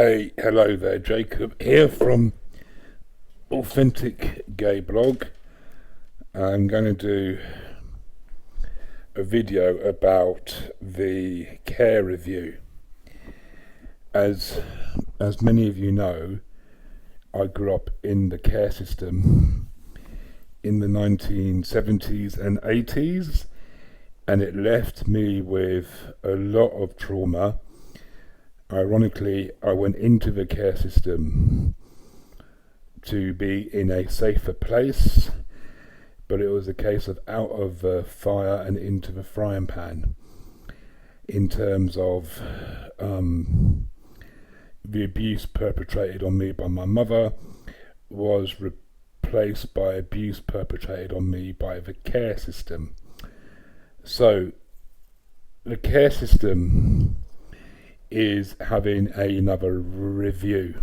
Hey, hello there, Jakeb here from AuthenticGayBlog. I'm going to do a video about the care review. As many of you know, I grew up in the care system in the 1970s and 80s, and it left me with a lot of trauma. Ironically, I went into the care system to be in a safer place, but it was a case of out of the fire and into the frying pan in terms of the abuse perpetrated on me by my mother was replaced by abuse perpetrated on me by the care system. So the care system is having another review,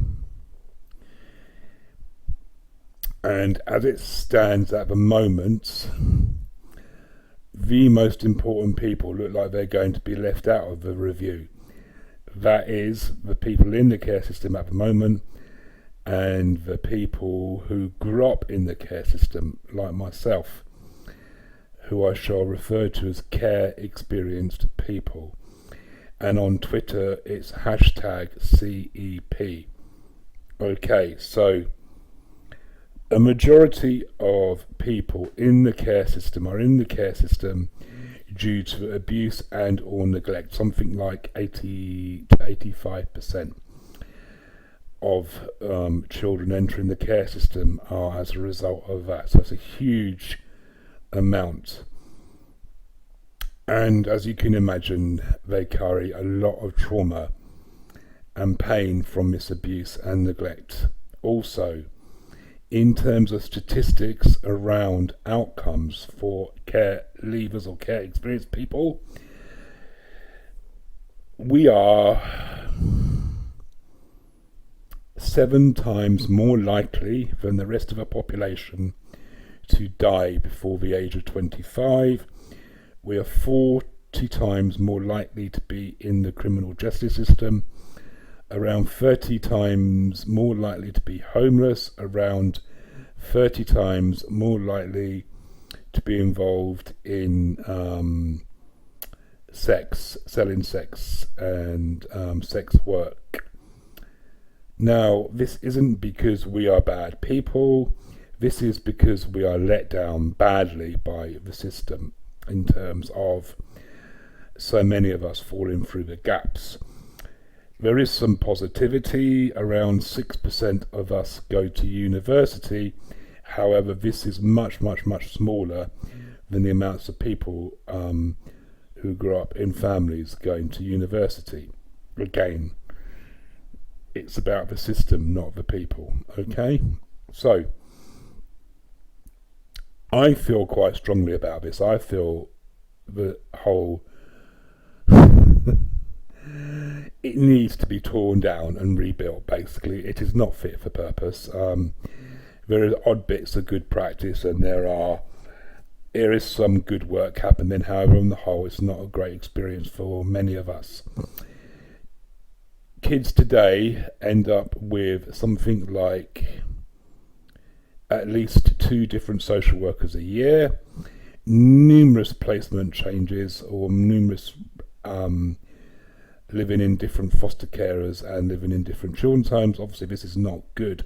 and as it stands at the moment, the most important people look like they're going to be left out of the review. That is the people in the care system at the moment and the people who grew up in the care system, like myself, who I shall refer to as care experienced people. And on Twitter it's #CEP. Okay, so a majority of people in the care system are in the care system due to abuse and or neglect. Something like 80 to 85% of children entering the care system are as a result of that. So it's a huge amount. And as you can imagine, they carry a lot of trauma and pain from this abuse and neglect. Also, in terms of statistics around outcomes for care leavers or care experienced people, we are 7 times more likely than the rest of the population to die before the age of 25. We are 40 times more likely to be in the criminal justice system, around 30 times more likely to be homeless, around 30 times more likely to be involved in selling sex and sex work. Now, this isn't because we are bad people. This is because we are let down badly by the system, in terms of so many of us falling through the gaps. There is some positivity. Around 6% of us go to university. However, this is much smaller than the amounts of people who grow up in families going to university. Again, it's about the system, not the people. Okay? So I feel quite strongly about this. I feel the whole it needs to be torn down and rebuilt. Basically, it is not fit for purpose. There are odd bits of good practice, and there is some good work happening. However, on the whole, it's not a great experience for many of us. Kids today end up with something like at least 2 different social workers a year, numerous placement changes, or numerous living in different foster carers and living in different children's homes. Obviously, this is not good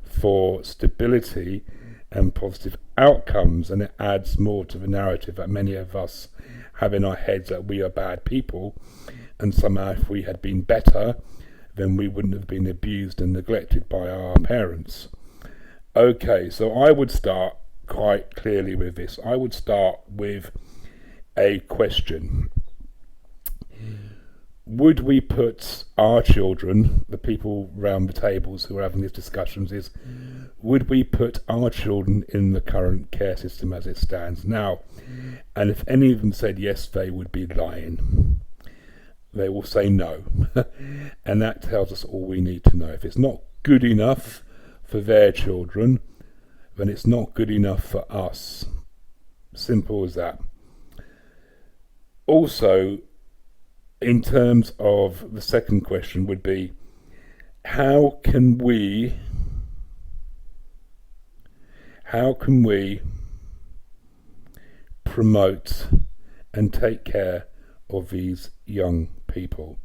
for stability and positive outcomes, and it adds more to the narrative that many of us have in our heads that we are bad people, and somehow if we had been better, then we wouldn't have been abused and neglected by our parents. Okay, so I would start quite clearly with this. I would start with a question. Would we put our children, the people around the tables who are having these discussions, would we put our children in the current care system as it stands now? And if any of them said yes, they would be lying. They will say no. And that tells us all we need to know. If it's not good enough for their children, then it's not good enough for us. Simple as that. Also, in terms of the second question would be, how can we promote and take care of these young people?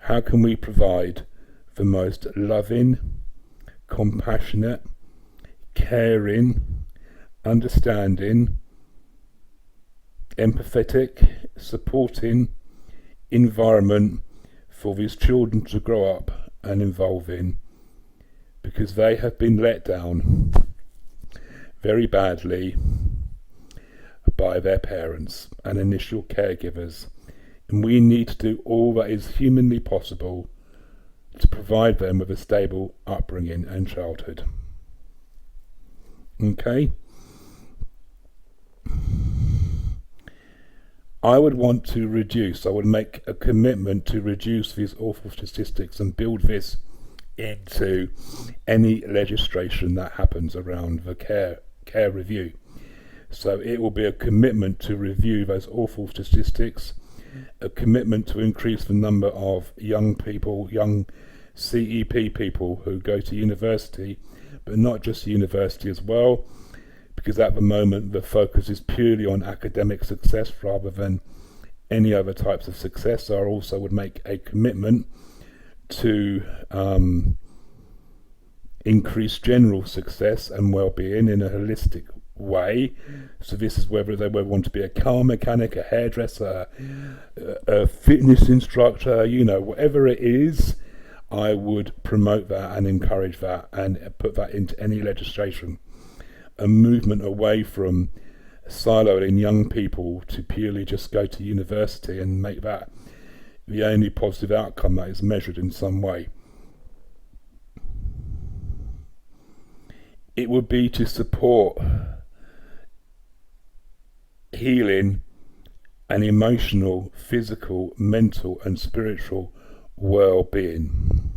How can we provide the most loving, compassionate, caring, understanding, empathetic, supporting environment for these children to grow up and evolve in, because they have been let down very badly by their parents and initial caregivers, and we need to do all that is humanly possible to provide them with a stable upbringing and childhood. Okay? I would make a commitment to reduce these awful statistics and build this into any legislation that happens around the care review. So it will be a commitment to review those awful statistics, a commitment to increase the number of young CEP people who go to university, but not just university as well, because at the moment the focus is purely on academic success rather than any other types of success. So I also would make a commitment to increase general success and well-being in a holistic way. So this is whether they want to be a car mechanic, a hairdresser, a fitness instructor, whatever it is, I would promote that and encourage that and put that into any legislation. A movement away from siloing young people to purely just go to university and make that the only positive outcome that is measured in some way. It would be to support healing and emotional, physical, mental and spiritual well-being.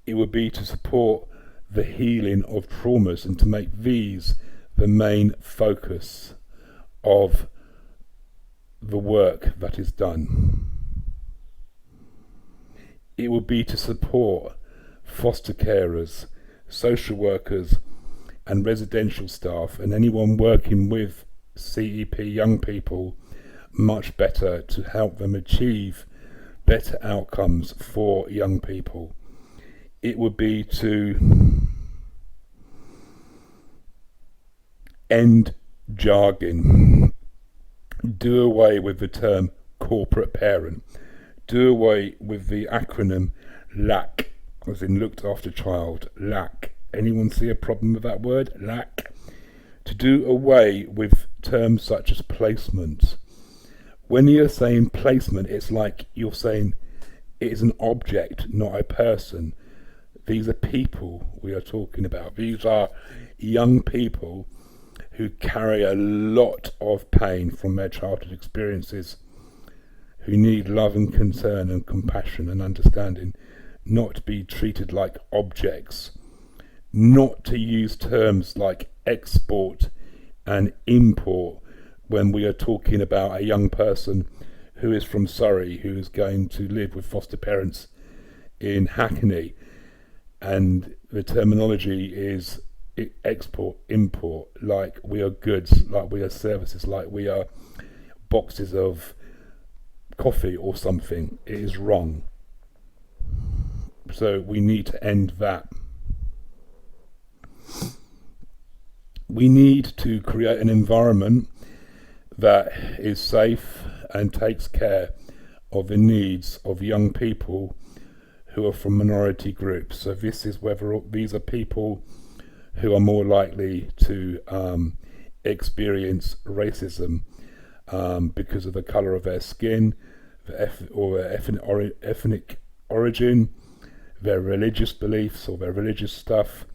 It would be to support the healing of traumas and to make these the main focus of the work that is done. It would be to support foster carers, social workers and residential staff and anyone working with CEP young people much better, to help them achieve better outcomes for young people. It would be to end jargon, do away with the term corporate parent, do away with the acronym LAC, as in looked after child, LAC. Anyone see a problem with that word, LAC? To do away with terms such as placement. When you're saying placement, it's like you're saying it is an object, not a person. These are people we are talking about. These are young people who carry a lot of pain from their childhood experiences, who need love and concern and compassion and understanding, not to be treated like objects, not to use terms like export and import when we are talking about a young person who is from Surrey, who is going to live with foster parents in Hackney, and the terminology is export, import, like we are goods, like we are services, like we are boxes of coffee or something. It is wrong. So we need to end that. We need to create an environment that is safe and takes care of the needs of young people who are from minority groups. So this is whether these are people who are more likely to experience racism because of the colour of their skin, or their ethnic origin, their religious beliefs or their religious stuff,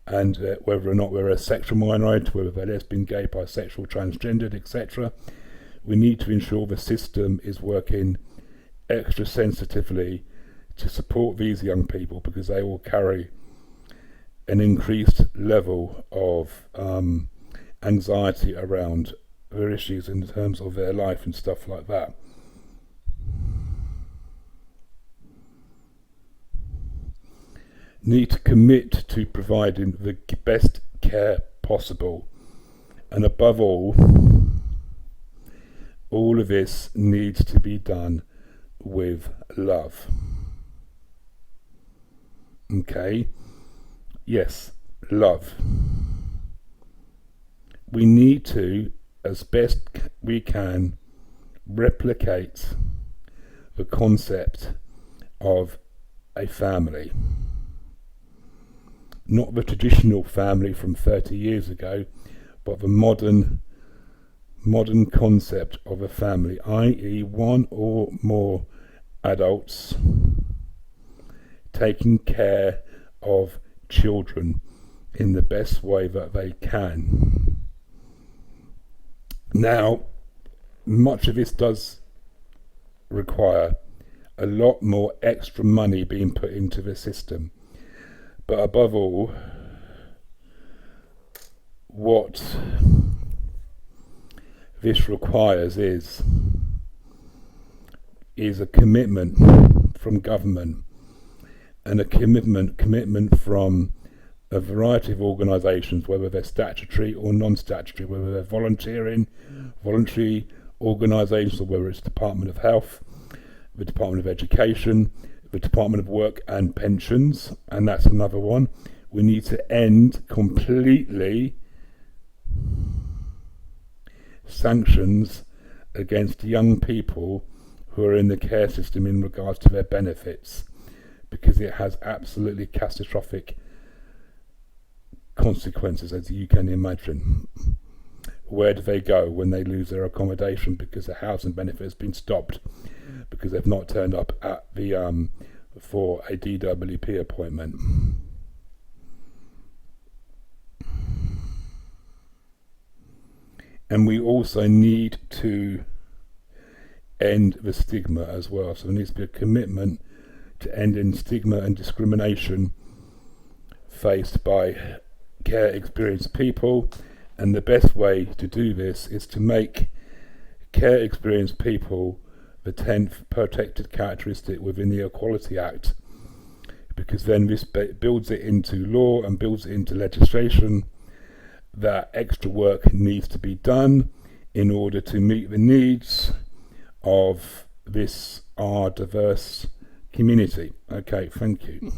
and whether or not we're a sexual minority, whether they're lesbian, gay, bisexual, transgendered, etc. We need to ensure the system is working extra sensitively to support these young people, because they will carry an increased level of anxiety around their issues in terms of their life and stuff like that. need to commit to providing the best care possible. And above all of this needs to be done with love. Okay? Yes, love. We need to, as best we can, replicate the concept of a family. Not the traditional family from 30 years ago, but the modern concept of a family, i.e. one or more adults taking care of children in the best way that they can. Now, much of this does require a lot more extra money being put into the system. But above all, what this requires is a commitment from government, and a commitment from a variety of organisations, whether they're statutory or non-statutory, whether they're voluntary organisations, or whether it's the Department of Health, the Department of Education, the Department of Work and Pensions, and that's another one. We need to end completely sanctions against young people who are in the care system in regards to their benefits, because it has absolutely catastrophic consequences, as you can imagine. Where do they go when they lose their accommodation because the housing benefit has been stopped because they've not turned up at the for a DWP appointment? And we also need to end the stigma as well. So there needs to be a commitment to ending stigma and discrimination faced by care experienced people. And the best way to do this is to make care experienced people the 10th protected characteristic within the Equality Act, because then this builds it into law and builds it into legislation that extra work needs to be done in order to meet the needs of this our diverse community. Okay, thank you.